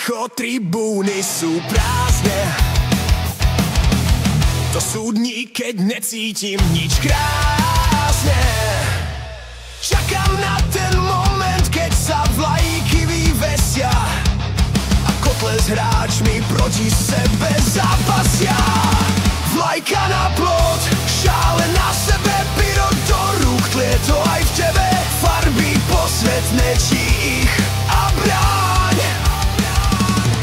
ticho, tribúny sú prázdne. To sú dni, keď necítim nič krásne. Čakám na ten moment, keď sa vlajky vyvesia a kotle s hráčmi proti sebe zápasia. Vlajka na plot, šále na sebe, pyro do rúk, tlie to aj v tebe. Farby posvetné, či ich a bráň.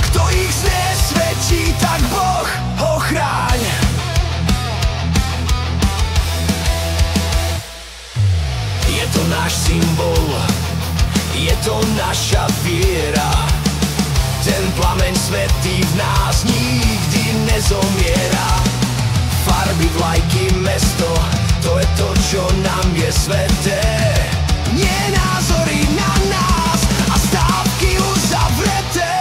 Kto ich znesvetí, tak Boh ho chráň. Je to náš symbol, je to naša viera. Ten plameň svätý v nás nikdy nezomiera. Farby, vlajky, mesto, to je to, čo nám je sveté. Nie názory na nás a stávky uzavreté.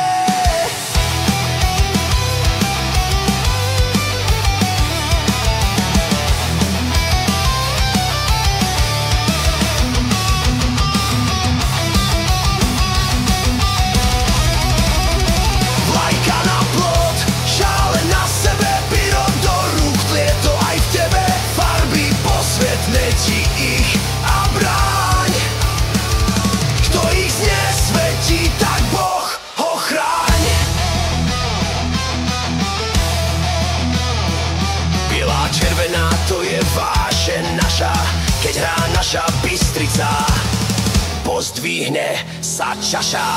Vlajka na plot, šále na sebe, pyro do rúk, tlie to aj v tebe. Farby posvetné, ti ich a bráň. Kto ich znesvetí, tak Boh ho chráň. Bielá, červená, to je vášeň naša, keď hrá naša Bystrica, pozdvihne sa čaša.